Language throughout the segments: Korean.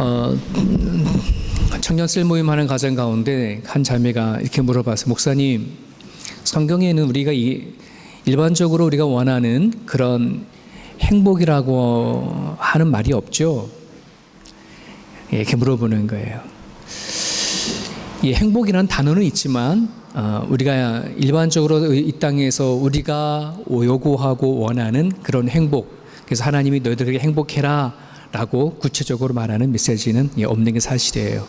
어, 청년 셀 모임하는 가정 가운데 한 자매가 이렇게 물어봤어요. 목사님, 성경에는 우리가 일반적으로 우리가 원하는 그런 행복이라고 하는 말이 없죠? 이렇게 물어보는 거예요. 이 행복이라는 단어는 있지만 우리가 일반적으로 이 땅에서 우리가 요구하고 원하는 그런 행복, 그래서 하나님이 너희들에게 행복해라 라고 구체적으로 말하는 메시지는 없는 게 사실이에요.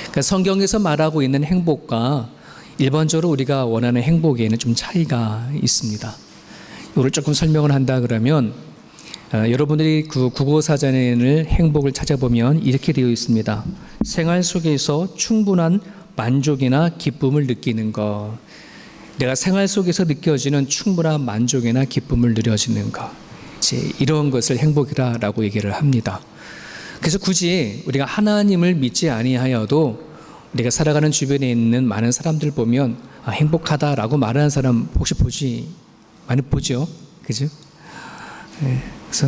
그러니까 성경에서 말하고 있는 행복과 일반적으로 우리가 원하는 행복에는 좀 차이가 있습니다. 이걸 조금 설명을 한다 그러면 여러분들이 그 국어사전에는 행복을 찾아보면 이렇게 되어 있습니다. 생활 속에서 충분한 만족이나 기쁨을 느끼는 것, 내가 생활 속에서 느껴지는 충분한 만족이나 기쁨을 누려지는 것, 이제 이런 것을 행복이라고 얘기를 합니다. 그래서 굳이 우리가 하나님을 믿지 아니하여도 우리가 살아가는 주변에 있는 많은 사람들 보면 행복하다라고 말하는 사람 혹시 많이 보죠, 그죠? 네. 그래서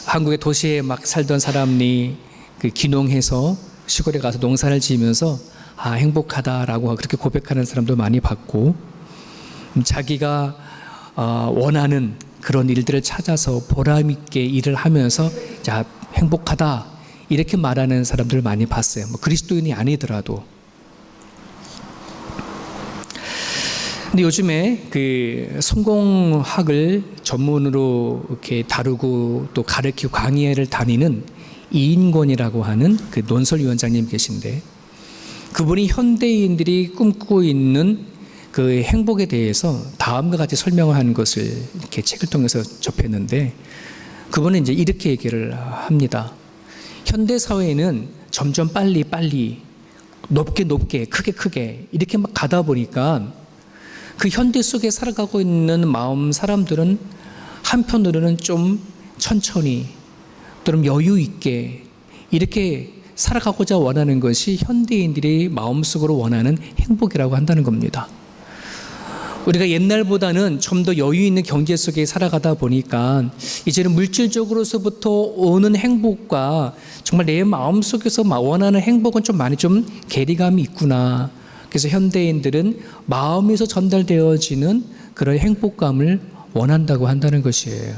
한국의 도시에 막 살던 사람이 그 귀농해서 시골에 가서 농사를 지으면서 행복하다라고 그렇게 고백하는 사람도 많이 봤고, 자기가 원하는 그런 일들을 찾아서 보람 있게 일을 하면서 행복하다 이렇게 말하는 사람들 많이 봤어요. 뭐 그리스도인이 아니더라도. 근데 요즘에 그 성공학을 전문으로 이렇게 다루고 또 가르치고 강의를 다니는 이인권이라고 하는 그 논설위원장님 계신데, 그분이 현대인들이 꿈꾸고 있는 그 행복에 대해서 다음과 같이 설명을 하는 것을 이렇게 책을 통해서 접했는데, 그분은 이제 이렇게 얘기를 합니다. 현대 사회에는 점점 빨리 높게 크게 이렇게 막 가다 보니까 그 현대 속에 살아가고 있는 마음 사람들은 한편으로는 좀 천천히 또는 여유 있게 이렇게 살아가고자 원하는 것이 현대인들이 마음속으로 원하는 행복이라고 한다는 겁니다. 우리가 옛날보다는 좀 더 여유 있는 경제 속에 살아가다 보니까 이제는 물질적으로서부터 오는 행복과 정말 내 마음속에서 원하는 행복은 좀 많이 좀 괴리감이 있구나. 그래서 현대인들은 마음에서 전달되어지는 그런 행복감을 원한다고 한다는 것이에요.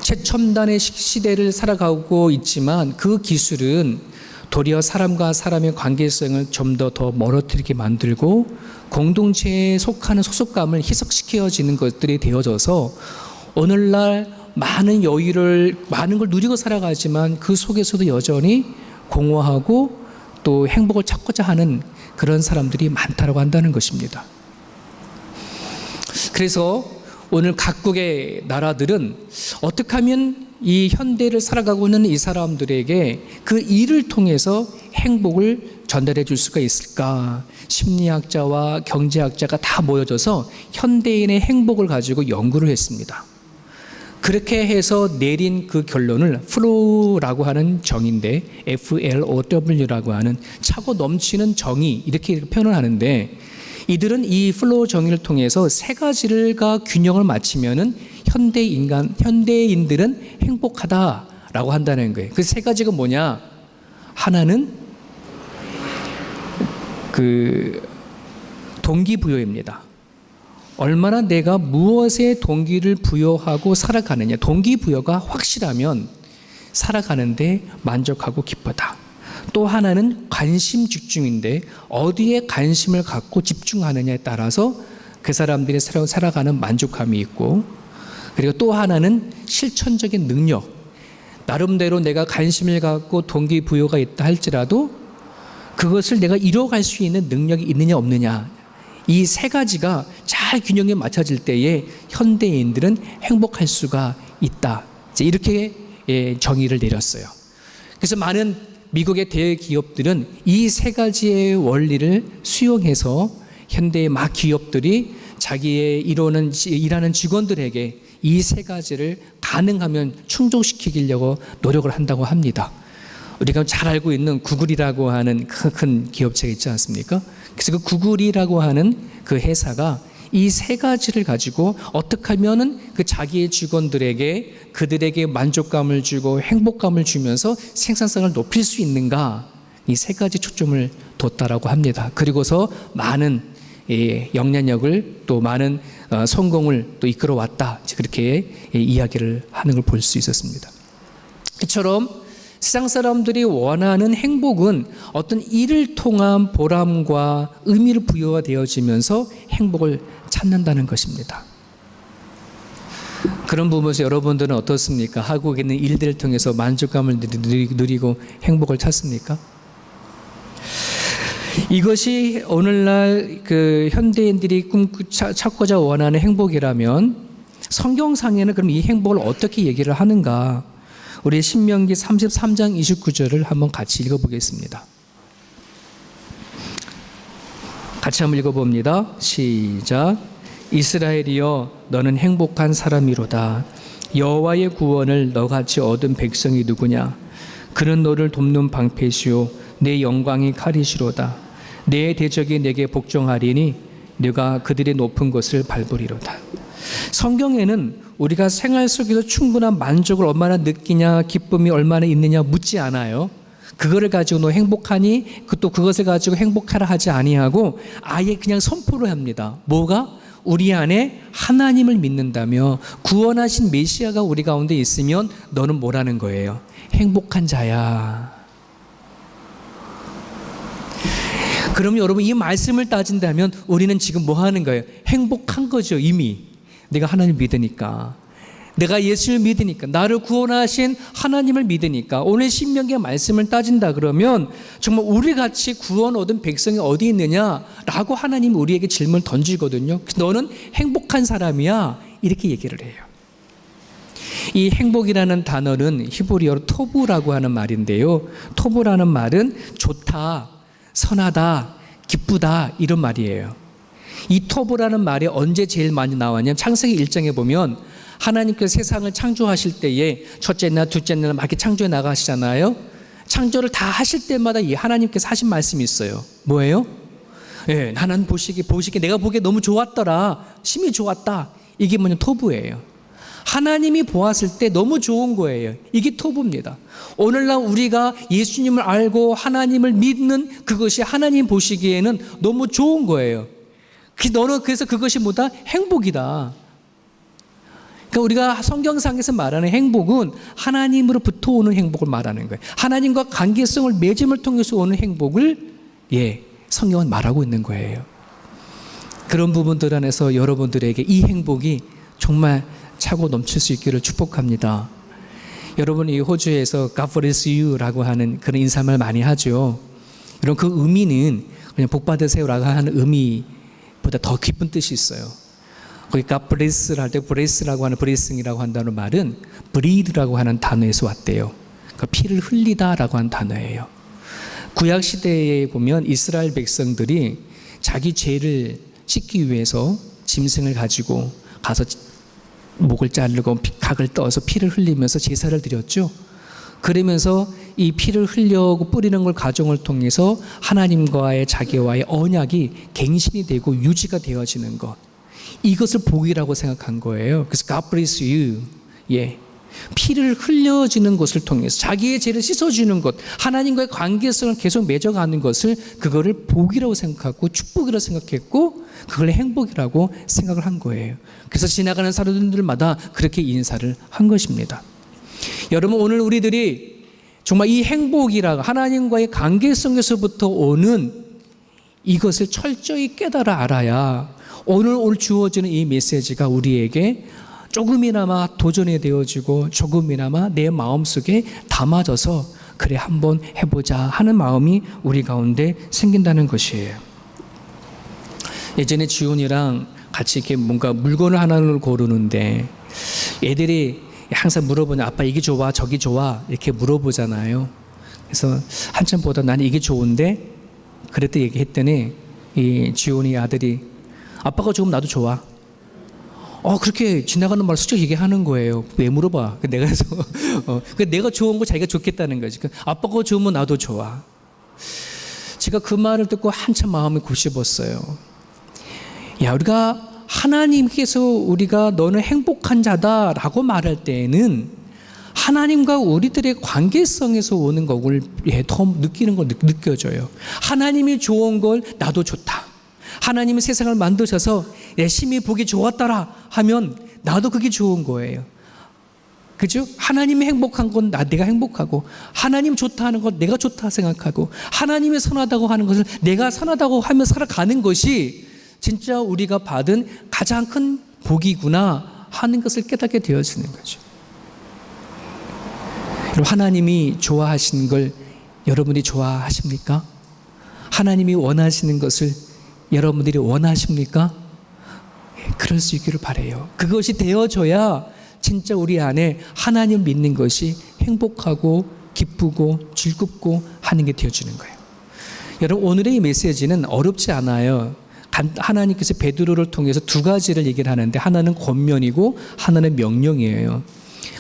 최첨단의 시대를 살아가고 있지만 그 기술은 도리어 사람과 사람의 관계성을 좀 더 멀어뜨리게 만들고 공동체에 속하는 소속감을 희석시켜지는 것들이 되어져서 오늘날 많은 걸 누리고 살아가지만 그 속에서도 여전히 공허하고 또 행복을 찾고자 하는 그런 사람들이 많다고 한다는 것입니다. 그래서 오늘 각국의 나라들은 어떻게 하면 이 현대를 살아가고 있는 이 사람들에게 그 일을 통해서 행복을 전달해 줄 수가 있을까? 심리학자와 경제학자가 다 모여져서 현대인의 행복을 가지고 연구를 했습니다. 그렇게 해서 내린 그 결론을 플로우라고 하는 정의인데, FLOW라고 하는 차고 넘치는 정의, 이렇게 표현을 하는데, 이들은 이 플로우 정의를 통해서 세 가지가 균형을 맞추면은 현대인들은 행복하다라고 한다는 거예요. 그 세 가지가 뭐냐? 하나는 그 동기부여입니다. 얼마나 내가 무엇에 동기를 부여하고 살아가느냐. 동기부여가 확실하면 살아가는데 만족하고 기쁘다. 또 하나는 관심 집중인데, 어디에 관심을 갖고 집중하느냐에 따라서 그 사람들이 살아가는 만족감이 있고, 그리고 또 하나는 실천적인 능력. 나름대로 내가 관심을 갖고 동기부여가 있다 할지라도 그것을 내가 이뤄갈 수 있는 능력이 있느냐 없느냐. 이 세 가지가 잘 균형에 맞춰질 때에 현대인들은 행복할 수가 있다. 이렇게 정의를 내렸어요. 그래서 많은 미국의 대기업들은 이 세 가지의 원리를 수용해서 현대의 막 기업들이 자기의 일하는 직원들에게 이 세 가지를 가능하면 충족시키려고 노력을 한다고 합니다. 우리가 잘 알고 있는 구글이라고 하는 큰 기업체가 있지 않습니까? 그래서 그 구글이라고 하는 그 회사가 이 세 가지를 가지고 어떻게 하면은 그 자기의 직원들에게 그들에게 만족감을 주고 행복감을 주면서 생산성을 높일 수 있는가, 이 세 가지 초점을 뒀다라고 합니다. 그리고서 많은 영향력을 또 많은 성공을 또 이끌어왔다, 그렇게 이야기를 하는 걸 볼 수 있었습니다. 이처럼 세상 사람들이 원하는 행복은 어떤 일을 통한 보람과 의미를 부여가 되어지면서 행복을 찾는다는 것입니다. 그런 부분에서 여러분들은 어떻습니까? 하고 있는 일들을 통해서 만족감을 누리고 행복을 찾습니까? 이것이 오늘날 그 현대인들이 찾고자 원하는 행복이라면 성경상에는 그럼 이 행복을 어떻게 얘기를 하는가? 우리 신명기 33장 29절을 한번 같이 읽어보겠습니다. 같이 한번 읽어봅니다. 시작. 이스라엘이여 너는 행복한 사람이로다. 여호와의 구원을 너같이 얻은 백성이 누구냐? 그는 너를 돕는 방패시오 내 영광이 칼이시로다. 내 대적이 내게 복종하리니 네가 그들의 높은 곳을 밟으리로다. 성경에는 우리가 생활 속에서 충분한 만족을 얼마나 느끼냐, 기쁨이 얼마나 있느냐 묻지 않아요. 그거를 가지고 너 행복하니? 또 그것을 가지고 행복하라 하지 아니하고 아예 그냥 선포를 합니다. 뭐가? 우리 안에 하나님을 믿는다며 구원하신 메시아가 우리 가운데 있으면 너는 뭐라는 거예요? 행복한 자야. 그럼 여러분 이 말씀을 따진다면 우리는 지금 뭐 하는 거예요? 행복한 거죠. 이미 내가 하나님을 믿으니까, 내가 예수를 믿으니까, 나를 구원하신 하나님을 믿으니까. 오늘 신명기의 말씀을 따진다 그러면 정말 우리같이 구원 얻은 백성이 어디 있느냐라고 하나님이 우리에게 질문을 던지거든요. 너는 행복한 사람이야, 이렇게 얘기를 해요. 이 행복이라는 단어는 히브리어로 토부라고 하는 말인데요, 토부라는 말은 좋다, 선하다, 기쁘다, 이런 말이에요. 이 토부라는 말이 언제 제일 많이 나왔냐면 창세기 1장에 보면 하나님께서 세상을 창조하실 때에 첫째 날, 둘째 날 막 이렇게 창조해 나가시잖아요. 창조를 다 하실 때마다 이 하나님께서 하신 말씀이 있어요. 뭐예요? 나는 보시기에 내가 보기에 너무 좋았더라, 심히 좋았다. 이게 뭐냐? 토부예요. 하나님이 보았을 때 너무 좋은 거예요. 이게 토부입니다. 오늘날 우리가 예수님을 알고 하나님을 믿는 그것이 하나님 보시기에는 너무 좋은 거예요. 너는 그래서 그것이 뭐다? 행복이다. 그러니까 우리가 성경상에서 말하는 행복은 하나님으로부터 오는 행복을 말하는 거예요. 하나님과 관계성을 맺음을 통해서 오는 행복을 성경은 말하고 있는 거예요. 그런 부분들 안에서 여러분들에게 이 행복이 정말 차고 넘칠 수 있기를 축복합니다. 여러분이 호주에서 God bless you라고 하는 그런 인사말 많이 하죠. 그럼 그 의미는 그냥 복 받으세요라고 하는 의미보다 더 깊은 뜻이 있어요. 거기 God bless를 할 때 bless라고 하는 blessing이라고 한다는 말은 bleed라고 하는 단어에서 왔대요. 그러니까 피를 흘리다라고 하는 단어예요. 구약 시대에 보면 이스라엘 백성들이 자기 죄를 씻기 위해서 짐승을 가지고 가서 목을 자르고 각을 떠서 피를 흘리면서 제사를 드렸죠. 그러면서 이 피를 흘려고 뿌리는 걸 과정을 통해서 하나님과의 자기와의 언약이 갱신이 되고 유지가 되어지는 것, 이것을 복이라고 생각한 거예요. 그래서 God bless you. 피를 흘려지는 것을 통해서 자기의 죄를 씻어주는 것, 하나님과의 관계성을 계속 맺어가는 것을 그거를 복이라고 생각하고 축복이라고 생각했고 그걸 행복이라고 생각을 한 거예요. 그래서 지나가는 사람들마다 그렇게 인사를 한 것입니다. 여러분, 오늘 우리들이 정말 이 행복이라고 하나님과의 관계성에서부터 오는 이것을 철저히 깨달아 알아야 오늘 주어지는 이 메시지가 우리에게 조금이나마 도전이 되어지고 조금이나마 내 마음속에 담아져서 그래 한번 해보자 하는 마음이 우리 가운데 생긴다는 것이에요. 예전에 지훈이랑 같이 이렇게 뭔가 물건을 하나를 고르는데 애들이 항상 물어보냐, 아빠 이게 좋아 저기 좋아 이렇게 물어보잖아요. 그래서 한참 보다 나는 이게 좋은데 그랬다 얘기했더니 이 지훈이 아들이 아빠가 좋으면 나도 좋아. 그렇게 지나가는 말 슬쩍 얘기하는 거예요. 왜 물어봐? 내가 해서 내가 좋은 거 자기가 좋겠다는 거지. 아빠가 좋으면 나도 좋아. 제가 그 말을 듣고 한참 마음이 곱씹었어요. 야, 우리가 하나님께서 우리가 너는 행복한 자다라고 말할 때에는 하나님과 우리들의 관계성에서 오는 것을 더 느끼는 거 느껴져요. 하나님이 좋은 걸 나도 좋다. 하나님이 세상을 만드셔서 열심히 보기 좋았더라 하면 나도 그게 좋은 거예요. 그죠? 하나님이 행복한 건 내가 행복하고, 하나님 좋다 하는 건 내가 좋다 생각하고, 하나님이 선하다고 하는 것을 내가 선하다고 하며 살아가는 것이 진짜 우리가 받은 가장 큰 복이구나 하는 것을 깨닫게 되어지는 거죠. 여러분, 하나님이 좋아하시는 걸 여러분이 좋아하십니까? 하나님이 원하시는 것을 여러분들이 원하십니까? 그럴 수 있기를 바라요. 그것이 되어져야 진짜 우리 안에 하나님 믿는 것이 행복하고 기쁘고 즐겁고 하는 게 되어지는 거예요. 여러분, 오늘의 이 메시지는 어렵지 않아요. 하나님께서 베드로를 통해서 두 가지를 얘기를 하는데, 하나는 권면이고 하나는 명령이에요.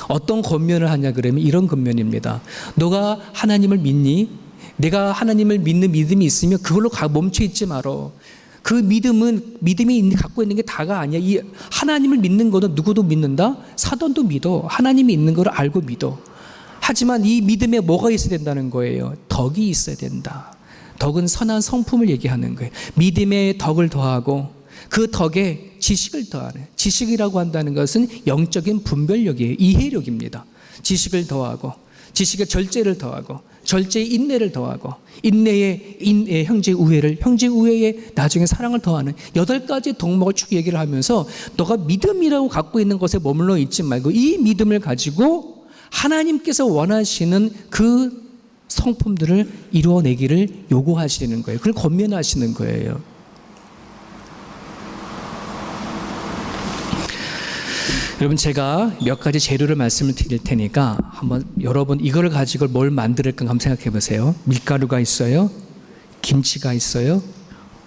어떤 권면을 하냐 그러면 이런 권면입니다. 너가 하나님을 믿니? 내가 하나님을 믿는 믿음이 있으면 그걸로 멈춰 있지 말어. 그 믿음이 갖고 있는 게 다가 아니야. 이 하나님을 믿는 거는 누구도 믿는다? 사돈도 믿어. 하나님이 있는 걸 알고 믿어. 하지만 이 믿음에 뭐가 있어야 된다는 거예요? 덕이 있어야 된다. 덕은 선한 성품을 얘기하는 거예요. 믿음에 덕을 더하고 그 덕에 지식을 더하는, 지식이라고 한다는 것은 영적인 분별력이에요. 이해력입니다. 지식을 더하고, 지식에 절제를 더하고, 절제에 인내를 더하고, 인내에 형제 우애를, 형제 우애에 나중에 사랑을 더하는 8가지 덕목을 쭉 얘기를 하면서 너가 믿음이라고 갖고 있는 것에 머물러 있지 말고 이 믿음을 가지고 하나님께서 원하시는 그 성품들을 이루어내기를 요구하시는 거예요. 그걸 권면하시는 거예요. 여러분, 제가 몇 가지 재료를 말씀을 드릴 테니까 한번 여러분 이거를 가지고 뭘 만들까 한번 생각해 보세요. 밀가루가 있어요. 김치가 있어요.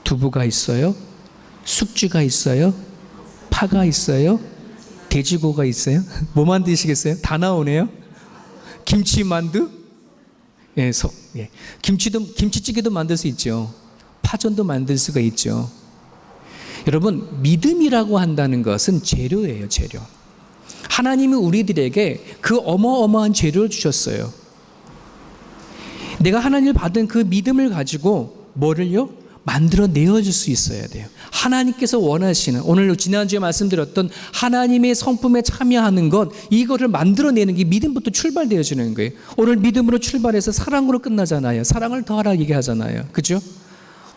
두부가 있어요. 숙주가 있어요. 파가 있어요. 돼지고가 있어요. 뭐 만드시겠어요? 다 나오네요. 김치만두? 예, 예. 김치찌개도 만들 수 있죠. 파전도 만들 수가 있죠. 여러분, 믿음이라고 한다는 것은 재료예요, 재료. 하나님이 우리들에게 그 어마어마한 재료를 주셨어요. 내가 하나님을 받은 그 믿음을 가지고 뭐를요? 만들어 내어줄 수 있어야 돼요. 하나님께서 원하시는, 오늘 지난주에 말씀드렸던 하나님의 성품에 참여하는 것, 이거를 만들어내는 게 믿음부터 출발되어지는 거예요. 오늘 믿음으로 출발해서 사랑으로 끝나잖아요. 사랑을 더하라 얘기하잖아요. 그죠?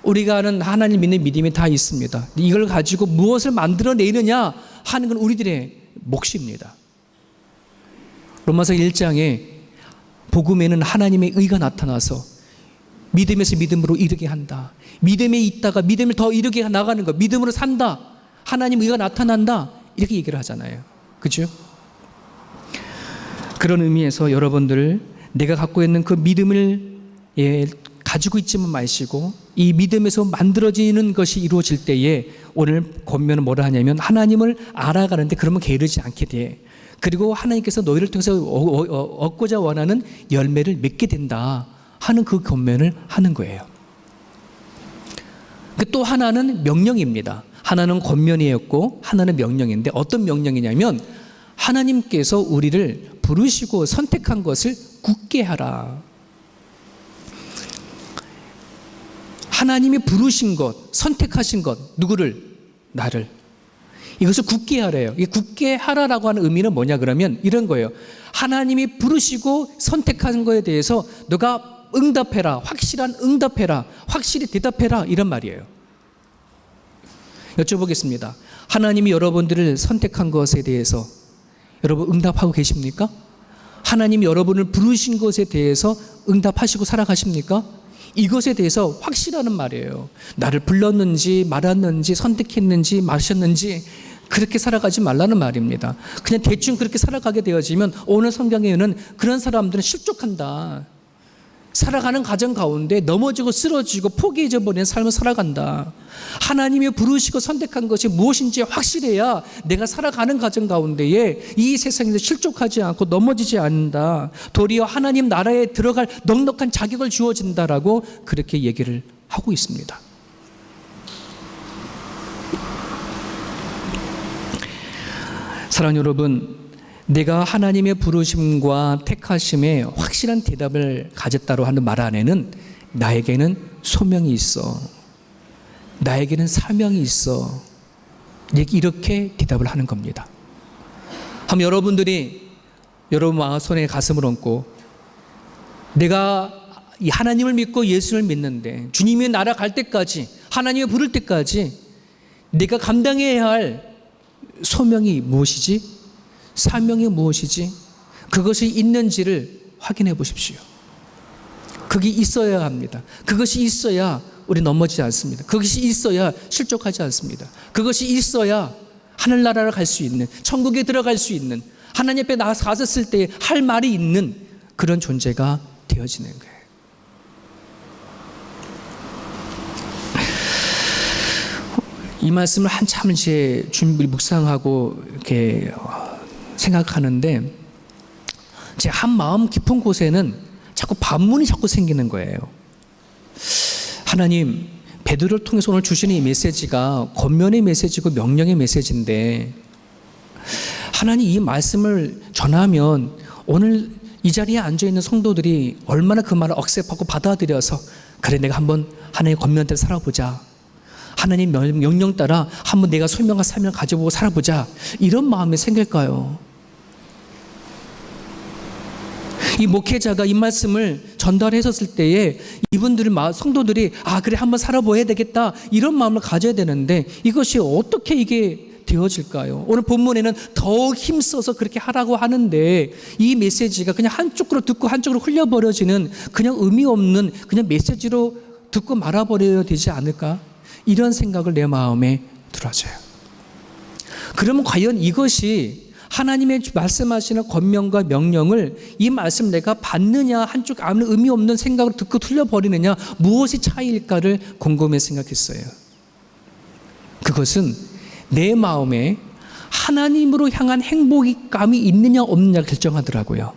우리가 아는 하나님 믿는 믿음이 다 있습니다. 이걸 가지고 무엇을 만들어내느냐 하는 건 우리들의 몫입니다. 로마서 1장에 복음에는 하나님의 의가 나타나서 믿음에서 믿음으로 이르게 한다. 믿음에 있다가 믿음을 더 이르게 나가는 것. 믿음으로 산다. 하나님 의가 나타난다. 이렇게 얘기를 하잖아요. 그죠? 그런 의미에서 여러분들, 내가 갖고 있는 그 믿음을 가지고 있지만 마시고 이 믿음에서 만들어지는 것이 이루어질 때에 오늘 권면은 뭐라 하냐면 하나님을 알아가는데 그러면 게으르지 않게 돼. 그리고 하나님께서 너희를 통해서 얻고자 원하는 열매를 맺게 된다 하는 그 권면을 하는 거예요. 또 하나는 명령입니다. 하나는 권면이었고 하나는 명령인데 어떤 명령이냐면 하나님께서 우리를 부르시고 선택한 것을 굳게 하라. 하나님이 부르신 것, 선택하신 것, 누구를? 나를. 이것을 굳게 하래요. 이 굳게 하라라고 하는 의미는 뭐냐 그러면 이런 거예요. 하나님이 부르시고 선택한 거에 대해서 너가 응답해라. 확실한 응답해라. 확실히 대답해라. 이런 말이에요. 여쭤보겠습니다. 하나님이 여러분들을 선택한 것에 대해서 여러분 응답하고 계십니까? 하나님이 여러분을 부르신 것에 대해서 응답하시고 살아가십니까? 이것에 대해서 확실하는 말이에요. 나를 불렀는지 말았는지 선택했는지 마셨는지 그렇게 살아가지 말라는 말입니다. 그냥 대충 그렇게 살아가게 되어지면 오늘 성경에는 그런 사람들은 실족한다. 살아가는 가정 가운데 넘어지고 쓰러지고 포기해져버리는 삶을 살아간다. 하나님이 부르시고 선택한 것이 무엇인지 확실해야 내가 살아가는 가정 가운데에 이 세상에서 실족하지 않고 넘어지지 않는다. 도리어 하나님 나라에 들어갈 넉넉한 자격을 주어진다라고 그렇게 얘기를 하고 있습니다. 사랑하는 여러분, 내가 하나님의 부르심과 택하심에 확실한 대답을 가졌다고 하는 말 안에는 나에게는 소명이 있어, 나에게는 사명이 있어, 이렇게 대답을 하는 겁니다. 한번 여러분들이 여러분 손에 가슴을 얹고, 내가 이 하나님을 믿고 예수를 믿는데 주님이 날아갈 때까지, 하나님이 부를 때까지 내가 감당해야 할 소명이 무엇이지? 사명이 무엇이지? 그것이 있는지를 확인해 보십시오. 그게 있어야 합니다. 그것이 있어야 우리 넘어지지 않습니다. 그것이 있어야 실족하지 않습니다. 그것이 있어야 하늘나라를 갈 수 있는, 천국에 들어갈 수 있는, 하나님 앞에 나섰을 때 할 말이 있는 그런 존재가 되어지는 거예요. 이 말씀을 한참을 제 준비 묵상하고 이렇게 생각하는데, 제 한 마음 깊은 곳에는 자꾸 반문이 자꾸 생기는 거예요. 하나님, 베드로를 통해서 오늘 주시는 이 메시지가 권면의 메시지고 명령의 메시지인데, 하나님 이 말씀을 전하면 오늘 이 자리에 앉아있는 성도들이 얼마나 그 말을 억셉하고 받아들여서, 그래 내가 한번 하나님의 권면대로 살아보자, 하나님 명령 따라 한번 내가 소명과 사명을 가져보고 살아보자, 이런 마음이 생길까요? 이 목회자가 이 말씀을 전달했었을 때에 이분들이, 성도들이 그래 한번 살아봐야 되겠다, 이런 마음을 가져야 되는데 이것이 어떻게 이게 되어질까요? 오늘 본문에는 더 힘써서 그렇게 하라고 하는데 이 메시지가 그냥 한쪽으로 듣고 한쪽으로 흘려버려지는 그냥 의미 없는 그냥 메시지로 듣고 말아버려야 되지 않을까? 이런 생각을 내 마음에 들어져요. 그러면 과연 이것이 하나님의 말씀하시는 권면과 명령을, 이 말씀 내가 받느냐, 한쪽 아무 의미 없는 생각으로 듣고 틀려버리느냐, 무엇이 차이일까를 곰곰이 생각했어요. 그것은 내 마음에 하나님으로 향한 행복감이 있느냐 없느냐를 결정하더라고요.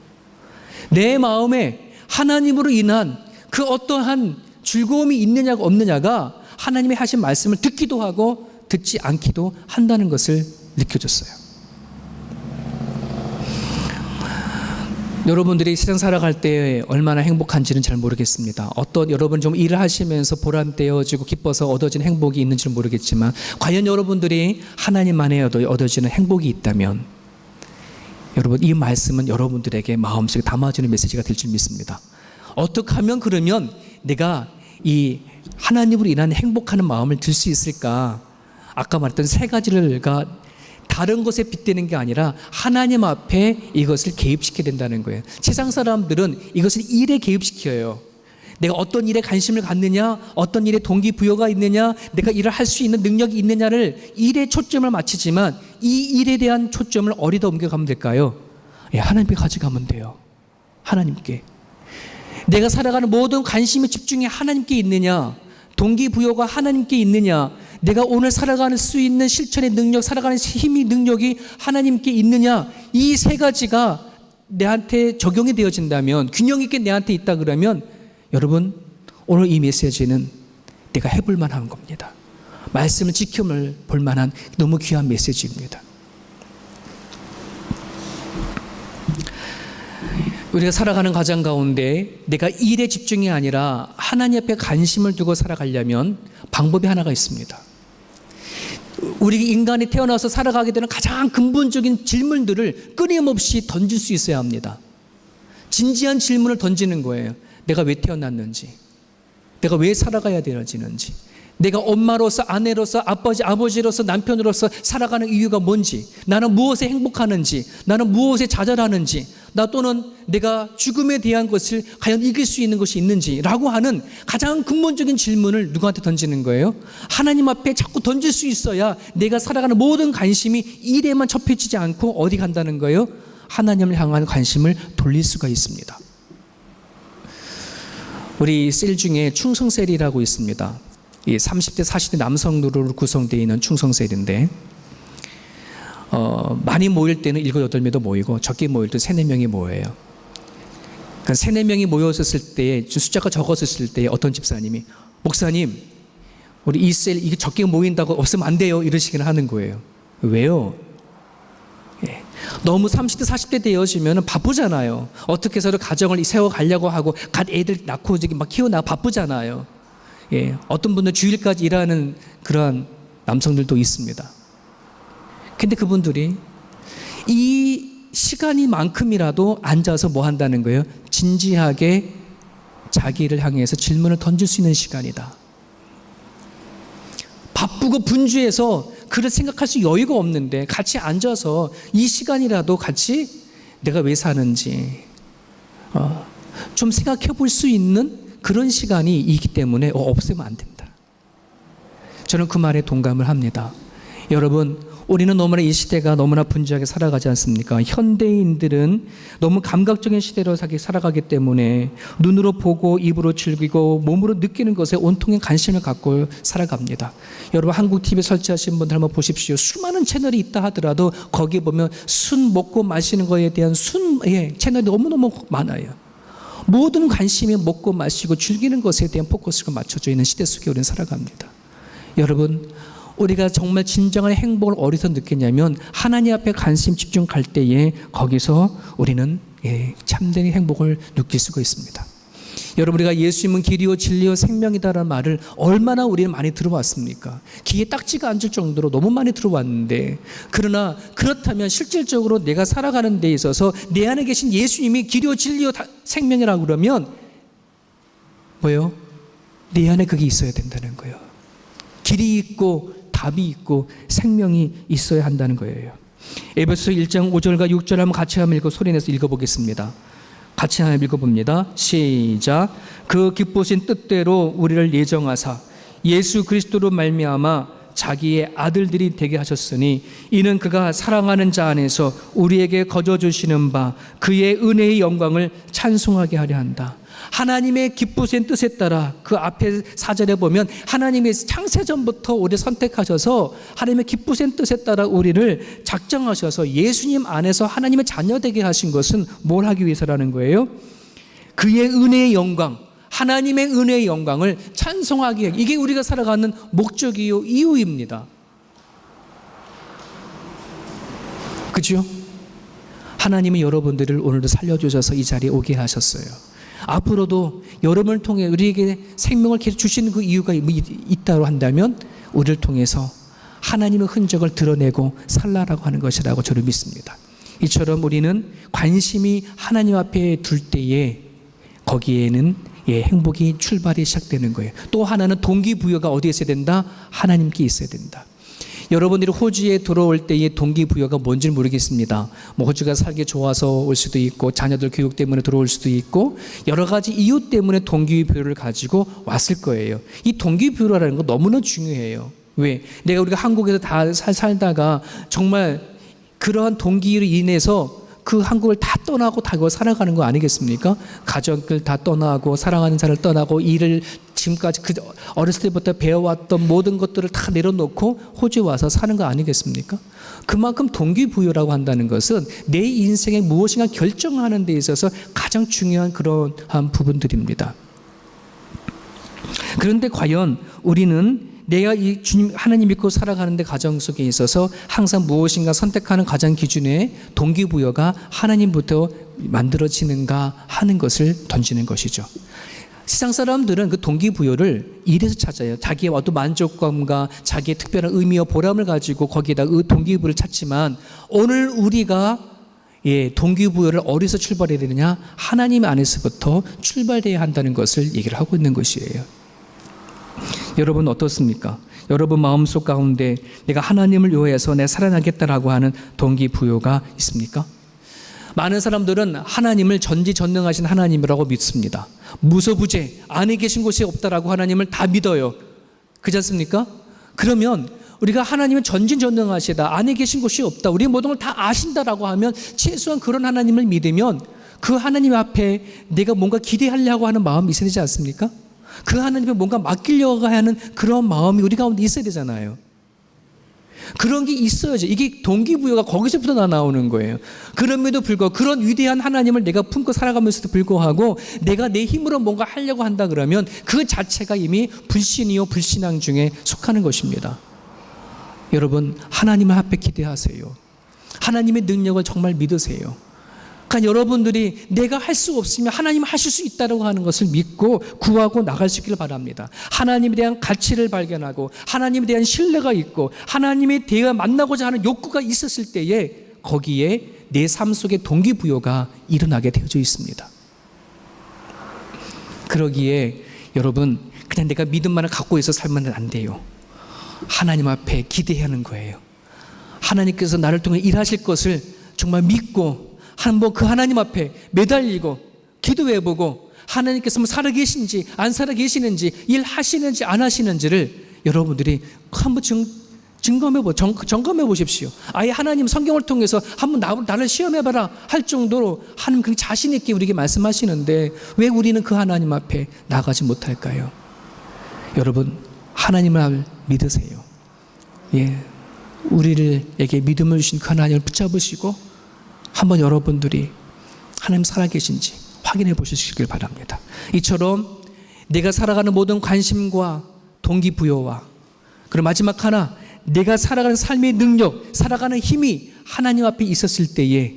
내 마음에 하나님으로 인한 그 어떠한 즐거움이 있느냐가 없느냐가 하나님이 하신 말씀을 듣기도 하고 듣지 않기도 한다는 것을 느껴졌어요. 여러분들이 세상 살아갈 때 얼마나 행복한지는 잘 모르겠습니다. 어떤 여러분 좀 일을 하시면서 보람되어지고 기뻐서 얻어진 행복이 있는지는 모르겠지만, 과연 여러분들이 하나님 안에 얻어지는 행복이 있다면 여러분, 이 말씀은 여러분들에게 마음속에 담아지는 메시지가 될 줄 믿습니다. 어떻게 하면 그러면 내가 이 하나님으로 인한 행복하는 마음을 들 수 있을까? 아까 말했던 세 가지를 다른 것에 빗대는 게 아니라 하나님 앞에 이것을 개입시켜야 된다는 거예요. 세상 사람들은 이것을 일에 개입시켜요. 내가 어떤 일에 관심을 갖느냐, 어떤 일에 동기부여가 있느냐, 내가 일을 할 수 있는 능력이 있느냐를 일에 초점을 맞추지만 이 일에 대한 초점을 어디다 옮겨가면 될까요? 하나님께 가져가면 돼요. 하나님께. 내가 살아가는 모든 관심의 집중이 하나님께 있느냐, 동기부여가 하나님께 있느냐, 내가 오늘 살아갈 수 있는 실천의 능력, 살아가는 힘이, 능력이 하나님께 있느냐, 이 세 가지가 내한테 적용이 되어진다면, 균형 있게 내한테 있다 그러면 여러분, 오늘 이 메시지는 내가 해볼 만한 겁니다. 말씀을 지켜볼 만한 너무 귀한 메시지입니다. 우리가 살아가는 과정 가운데 내가 일에 집중이 아니라 하나님 앞에 관심을 두고 살아가려면 방법이 하나가 있습니다. 우리 인간이 태어나서 살아가게 되는 가장 근본적인 질문들을 끊임없이 던질 수 있어야 합니다. 진지한 질문을 던지는 거예요. 내가 왜 태어났는지, 내가 왜 살아가야 되는지, 내가 엄마로서, 아내로서, 아버지로서, 남편으로서 살아가는 이유가 뭔지, 나는 무엇에 행복하는지, 나는 무엇에 좌절하는지, 나 또는 내가 죽음에 대한 것을 과연 이길 수 있는 것이 있는지라고 하는 가장 근본적인 질문을 누구한테 던지는 거예요? 하나님 앞에 자꾸 던질 수 있어야 내가 살아가는 모든 관심이 일에만 접해지지 않고 어디 간다는 거예요? 하나님을 향한 관심을 돌릴 수가 있습니다. 우리 셀 중에 충성셀이라고 있습니다. 이 30대, 40대 남성으로 구성되어 있는 충성셀인데, 많이 모일 때는 7, 8명도 모이고 적게 모일 때 3, 4명이 모여요. 그러니까 3, 4명이 모였을 때, 숫자가 적었을 때 어떤 집사님이, 목사님, 우리 이 셀 이게 적게 모인다고 없으면 안 돼요, 이러시긴 하는 거예요. 왜요? 예. 너무 30대 40대 되어지면 바쁘잖아요. 어떻게 해서 가정을 세워가려고 하고 갓 애들 낳고 막 키워나가 바쁘잖아요. 예, 어떤 분은 주일까지 일하는 그러한 남성들도 있습니다. 근데 그분들이 이 시간이만큼이라도 앉아서 뭐 한다는 거예요? 진지하게 자기를 향해서 질문을 던질 수 있는 시간이다. 바쁘고 분주해서 그를 생각할 수 여유가 없는데 같이 앉아서 이 시간이라도 같이 내가 왜 사는지 좀 생각해 볼 수 있는 그런 시간이 있기 때문에 없애면 안 된다. 저는 그 말에 동감을 합니다. 여러분, 우리는 너무나 이 시대가 너무나 분주하게 살아가지 않습니까? 현대인들은 너무 감각적인 시대로 살아가기 때문에 눈으로 보고 입으로 즐기고 몸으로 느끼는 것에 온통의 관심을 갖고 살아갑니다. 여러분, 한국 TV 설치하신 분들 한번 보십시오. 수많은 채널이 있다 하더라도 거기에 보면 술 먹고 마시는 거에 대한 채널이 너무너무 많아요. 모든 관심이 먹고 마시고 즐기는 것에 대한 포커스가 맞춰져 있는 시대 속에 우리는 살아갑니다. 여러분, 우리가 정말 진정한 행복을 어디서 느끼냐면 하나님 앞에 관심 집중할 때에 거기서 우리는 참된 행복을 느낄 수가 있습니다. 여러분, 우리가 예수님은 길이요 진리요 생명이다라는 말을 얼마나 우리는 많이 들어왔습니까? 귀에 딱지가 앉을 정도로 너무 많이 들어왔는데, 그러나 그렇다면 실질적으로 내가 살아가는 데 있어서 내 안에 계신 예수님이 길이요 진리요 생명이라고 그러면 뭐예요? 내 안에 그게 있어야 된다는 거예요. 길이 있고 답이 있고 생명이 있어야 한다는 거예요. 에베소서 1장 5절과 6절 한번 같이 한번 소리내서 읽어보겠습니다. 같이 한번 읽어봅니다. 시작. 그 기쁘신 뜻대로 우리를 예정하사 예수 그리스도로 말미암아 자기의 아들들이 되게 하셨으니 이는 그가 사랑하는 자 안에서 우리에게 거저 주시는 바 그의 은혜의 영광을 찬송하게 하려 한다. 하나님의 기쁘신 뜻에 따라 그 앞에 4절에 보면 하나님의 창세전부터 우리를 선택하셔서 하나님의 기쁘신 뜻에 따라 우리를 작정하셔서 예수님 안에서 하나님의 자녀 되게 하신 것은 뭘 하기 위해서라는 거예요? 그의 은혜의 영광, 하나님의 은혜의 영광을 찬송하기 위해, 이게 우리가 살아가는 목적이요 이유입니다. 그죠? 하나님은 여러분들을 오늘도 살려주셔서 이 자리에 오게 하셨어요. 앞으로도 여러분을 통해 우리에게 생명을 계속 주시는 그 이유가 있다고 한다면 우리를 통해서 하나님의 흔적을 드러내고 살라라고 하는 것이라고 저는 믿습니다. 이처럼 우리는 관심이 하나님 앞에 둘 때에 거기에는 행복이 출발이 시작되는 거예요. 또 하나는 동기부여가 어디에 있어야 된다? 하나님께 있어야 된다. 여러분들이 호주에 들어올 때의 동기부여가 뭔지는 모르겠습니다. 호주가 살기 좋아서 올 수도 있고 자녀들 교육 때문에 들어올 수도 있고 여러 가지 이유 때문에 동기부여를 가지고 왔을 거예요. 이 동기부여라는 거 너무나 중요해요. 왜? 우리가 한국에서 다 살다가 정말 그러한 동기로 인해서 그 한국을 다 떠나고 다 살아가는 거 아니겠습니까? 가족을 다 떠나고 사랑하는 사람을 떠나고 일을 지금까지 그 어렸을 때부터 배워왔던 모든 것들을 다 내려놓고 호주에 와서 사는 거 아니겠습니까? 그만큼 동기부여라고 한다는 것은 내 인생에 무엇인가 결정하는 데 있어서 가장 중요한 그러한 부분들입니다. 그런데 과연 우리는 내가 이 주님 하나님 믿고 살아가는데 가정 속에 있어서 항상 무엇인가 선택하는 가장 기준에 동기부여가 하나님부터 만들어지는가 하는 것을 던지는 것이죠. 세상 사람들은 그 동기부여를 일에서 찾아요. 자기의 어떤 만족감과 자기의 특별한 의미와 보람을 가지고 거기에다 동기부여를 찾지만 오늘 우리가 동기부여를 어디서 출발해야 되느냐? 하나님 안에서부터 출발해야 한다는 것을 얘기를 하고 있는 것이에요. 여러분 어떻습니까? 여러분 마음속 가운데 내가 하나님을 위해서 내가 살아나겠다라고 하는 동기부여가 있습니까? 많은 사람들은 하나님을 전지전능하신 하나님이라고 믿습니다. 무소부재, 안에 계신 곳이 없다라고 하나님을 다 믿어요. 그렇지 않습니까? 그러면 우리가 하나님은 전지전능하시다, 안에 계신 곳이 없다, 우리 모든 걸 다 아신다라고 하면 최소한 그런 하나님을 믿으면 그 하나님 앞에 내가 뭔가 기대하려고 하는 마음이 있어야 되지 않습니까? 그 하나님께 뭔가 맡기려고 하는 그런 마음이 우리 가운데 있어야 되잖아요. 그런 게 있어야죠. 이게 동기부여가 거기서부터 나오는 거예요. 그럼에도 불구하고 그런 위대한 하나님을 내가 품고 살아가면서도 불구하고 내가 내 힘으로 뭔가 하려고 한다 그러면 그 자체가 이미 불신이요 불신앙 중에 속하는 것입니다. 여러분 하나님을 앞에 기대하세요. 하나님의 능력을 정말 믿으세요. 그러니까 여러분들이 내가 할 수 없으면 하나님 하실 수 있다고 하는 것을 믿고 구하고 나갈 수 있기를 바랍니다. 하나님에 대한 가치를 발견하고 하나님에 대한 신뢰가 있고 하나님에 대해 만나고자 하는 욕구가 있었을 때에 거기에 내 삶 속에 동기부여가 일어나게 되어져 있습니다. 그러기에 여러분 그냥 내가 믿음만을 갖고 있어 살면 안 돼요. 하나님 앞에 기대해야 하는 거예요. 하나님께서 나를 통해 일하실 것을 정말 믿고 한번 그 하나님 앞에 매달리고 기도해보고 하나님께서 뭐 살아계신지 안 살아계시는지 일하시는지 안 하시는지를 여러분들이 한번 점검해 보십시오. 아예 하나님 성경을 통해서 한번 나를 시험해봐라 할 정도로 하나님 그 자신 있게 우리에게 말씀하시는데 왜 우리는 그 하나님 앞에 나가지 못할까요? 여러분 하나님을 믿으세요. 우리에게 믿음을 주신 그 하나님을 붙잡으시고 한번 여러분들이 하나님 살아계신지 확인해 보시길 바랍니다. 이처럼 내가 살아가는 모든 관심과 동기부여와 그리고 마지막 하나 내가 살아가는 삶의 능력, 살아가는 힘이 하나님 앞에 있었을 때에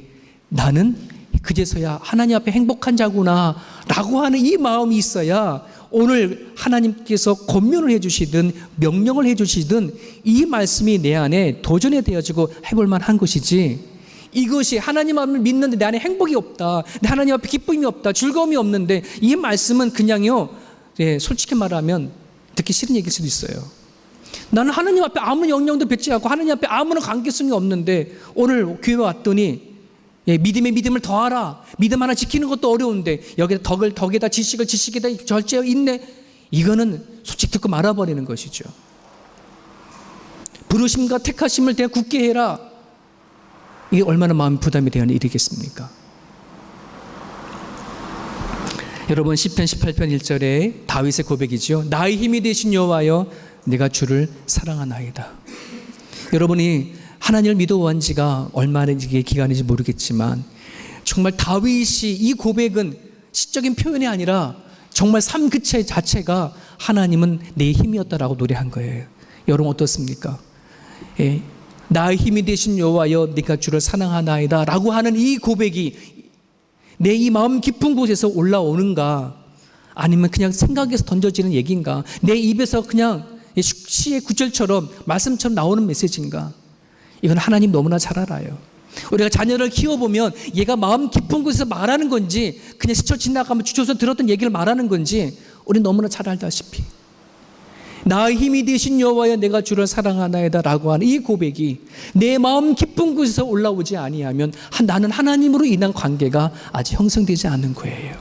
나는 그제서야 하나님 앞에 행복한 자구나 라고 하는 이 마음이 있어야 오늘 하나님께서 권면을 해주시든 명령을 해주시든 이 말씀이 내 안에 도전이 되어지고 해볼 만한 것이지 이것이 하나님 앞을 믿는데 내 안에 행복이 없다, 내 하나님 앞에 기쁨이 없다, 즐거움이 없는데 이 말씀은 그냥요 솔직히 말하면 듣기 싫은 얘기일 수도 있어요. 나는 하나님 앞에 아무 영향도 받지 않고 하나님 앞에 아무런 관계성이 없는데 오늘 교회 왔더니 믿음의 믿음을 더하라, 믿음 하나 지키는 것도 어려운데 여기다 덕에다 지식에다 절제 인내, 이거는 솔직히 듣고 말아버리는 것이죠. 부르심과 택하심을 대해 굳게 해라, 이게 얼마나 마음 부담이 되는 일이겠습니까? 여러분 시편 18편 1절에 다윗의 고백이죠. 나의 힘이 되신 여호와여 내가 주를 사랑하나이다. 여러분이 하나님을 믿어온 지가 얼마나 기간인지 모르겠지만 정말 다윗이 이 고백은 시적인 표현이 아니라 정말 삶 그 자체가 하나님은 내 힘이었다라고 노래한 거예요. 여러분 어떻습니까? 나의 힘이 되신 여호와여 네가 주를 사랑하나이다 라고 하는 이 고백이 내 이 마음 깊은 곳에서 올라오는가, 아니면 그냥 생각에서 던져지는 얘기인가, 내 입에서 그냥 시의 구절처럼 말씀처럼 나오는 메시지인가? 이건 하나님 너무나 잘 알아요. 우리가 자녀를 키워보면 얘가 마음 깊은 곳에서 말하는 건지 그냥 스쳐 지나가면 주쳐서 들었던 얘기를 말하는 건지 우리는 너무나 잘 알다시피 나의 힘이 되신 여호와여 내가 주를 사랑하나이다 라고 하는 이 고백이 내 마음 깊은 곳에서 올라오지 아니하면 나는 하나님으로 인한 관계가 아직 형성되지 않는 거예요.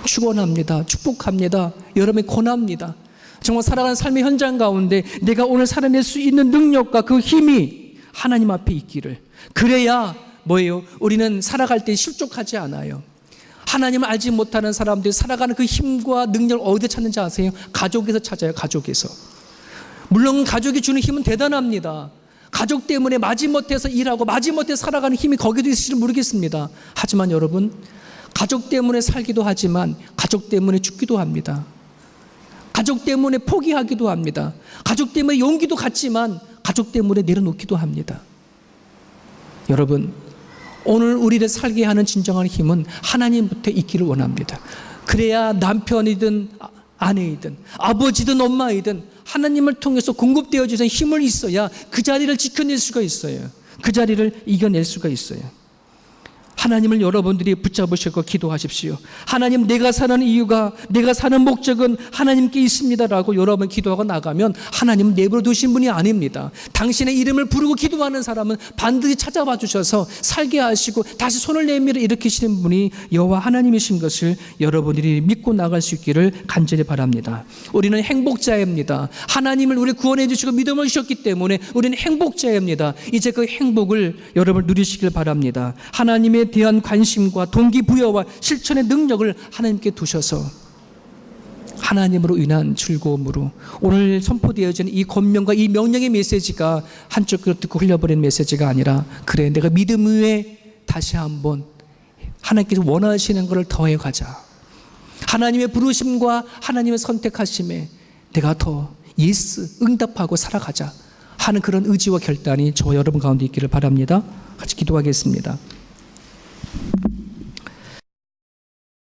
축원합니다. 축복합니다. 여러분이 권합니다. 정말 살아가는 삶의 현장 가운데 내가 오늘 살아낼 수 있는 능력과 그 힘이 하나님 앞에 있기를, 그래야 뭐예요? 우리는 살아갈 때 실족하지 않아요. 하나님을 알지 못하는 사람들이 살아가는 그 힘과 능력을 어디서 찾는지 아세요? 가족에서 찾아요. 가족에서. 물론 가족이 주는 힘은 대단합니다. 가족 때문에 마지못해서 일하고 마지못해 살아가는 힘이 거기도 있을지 모르겠습니다. 하지만 여러분 가족 때문에 살기도 하지만 가족 때문에 죽기도 합니다. 가족 때문에 포기하기도 합니다. 가족 때문에 용기도 갖지만 가족 때문에 내려놓기도 합니다. 여러분 오늘 우리를 살게 하는 진정한 힘은 하나님부터 있기를 원합니다. 그래야 남편이든 아내이든 아버지든 엄마이든 하나님을 통해서 공급되어 주신 힘을 있어야 그 자리를 지켜낼 수가 있어요. 그 자리를 이겨낼 수가 있어요. 하나님을 여러분들이 붙잡으시고 기도하십시오. 하나님 내가 사는 이유가, 내가 사는 목적은 하나님께 있습니다라고 여러분 기도하고 나가면 하나님은 내버려 두신 분이 아닙니다. 당신의 이름을 부르고 기도하는 사람은 반드시 찾아봐 주셔서 살게 하시고 다시 손을 내밀어 일으키시는 분이 여호와 하나님이신 것을 여러분들이 믿고 나갈 수 있기를 간절히 바랍니다. 우리는 행복자입니다. 하나님을 우리 구원해 주시고 믿음을 주셨기 때문에 우리는 행복자입니다. 이제 그 행복을 여러분 누리시길 바랍니다. 하나님의 대한 관심과 동기부여와 실천의 능력을 하나님께 두셔서 하나님으로 인한 즐거움으로 오늘 선포되어지는 이 권면과 이 명령의 메시지가 한쪽 귀로 듣고 흘려버리는 메시지가 아니라, 그래 내가 믿음 위에 다시 한번 하나님께서 원하시는 것을 더해가자, 하나님의 부르심과 하나님의 선택하심에 내가 더 예스 응답하고 살아가자 하는 그런 의지와 결단이 저와 여러분 가운데 있기를 바랍니다. 같이 기도하겠습니다.